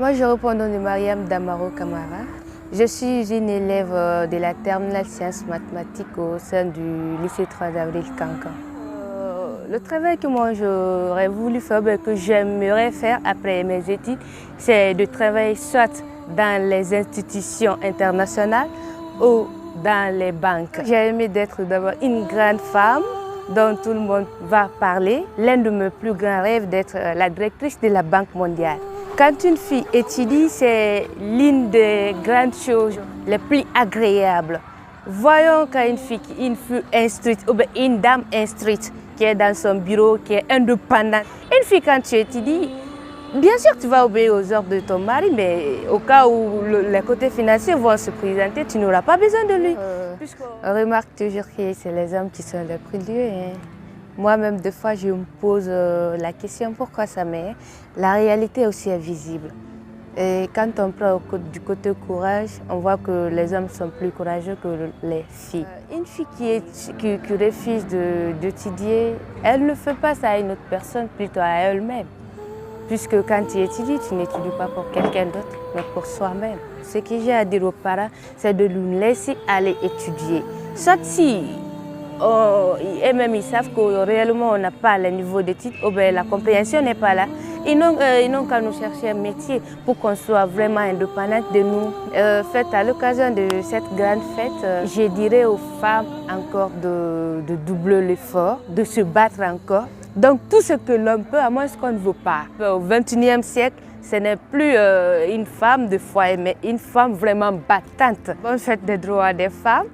Moi, je réponds au nom de Mariam Damaro Kamara. Je suis une élève de la terminale sciences mathématiques au sein du lycée 3 avril Cancan. Le travail que moi j'aurais voulu faire, que j'aimerais faire après mes études, c'est de travailler soit dans les institutions internationales ou dans les banques. J'ai aimé d'être d'abord une grande femme dont tout le monde va parler. L'un de mes plus grands rêves d'être la directrice de la Banque mondiale. Quand une fille étudie, c'est l'une des grandes choses les plus agréables. Voyons quand une fille instruite, ou bien une dame instruite, qui est dans son bureau, qui est indépendante. Une fille, quand tu étudies, bien sûr tu vas obéir aux ordres de ton mari, mais au cas où les côtés financiers vont se présenter, tu n'auras pas besoin de lui. On remarque toujours que c'est les hommes qui sont les plus lieux. Moi-même, des fois, je me pose la question pourquoi ça m'est. La réalité aussi est visible. Et quand on prend du côté courage, on voit que les hommes sont plus courageux que les filles. Une fille qui refuse d'étudier, elle ne fait pas ça à une autre personne, plutôt à elle-même. Puisque quand tu étudies, tu n'étudies pas pour quelqu'un d'autre, mais pour soi-même. Ce que j'ai à dire aux parents, c'est de nous laisser aller étudier. Soit si et même ils savent que réellement on n'a pas le niveau d'études, la compréhension n'est pas là. Ils n'ont qu'à nous chercher un métier pour qu'on soit vraiment indépendante de nous. À l'occasion de cette grande fête, je dirais aux femmes encore de doubler l'effort, de se battre encore. Donc tout ce que l'homme peut, à moins qu'on ne veut pas. Au XXIe siècle, ce n'est plus une femme de foyer, mais une femme vraiment battante. Bonne fête des droits des femmes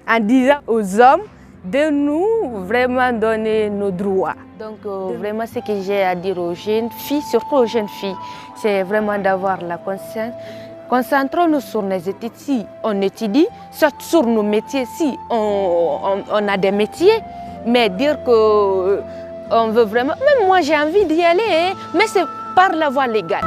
en disant aux hommes de nous vraiment donner nos droits. Donc vraiment ce que j'ai à dire aux jeunes filles, surtout aux jeunes filles, c'est vraiment d'avoir la conscience. Concentrons-nous sur nos études si on étudie, soit sur nos métiers si on a des métiers, mais dire qu'on veut vraiment, même moi j'ai envie d'y aller, mais c'est par la voie légale.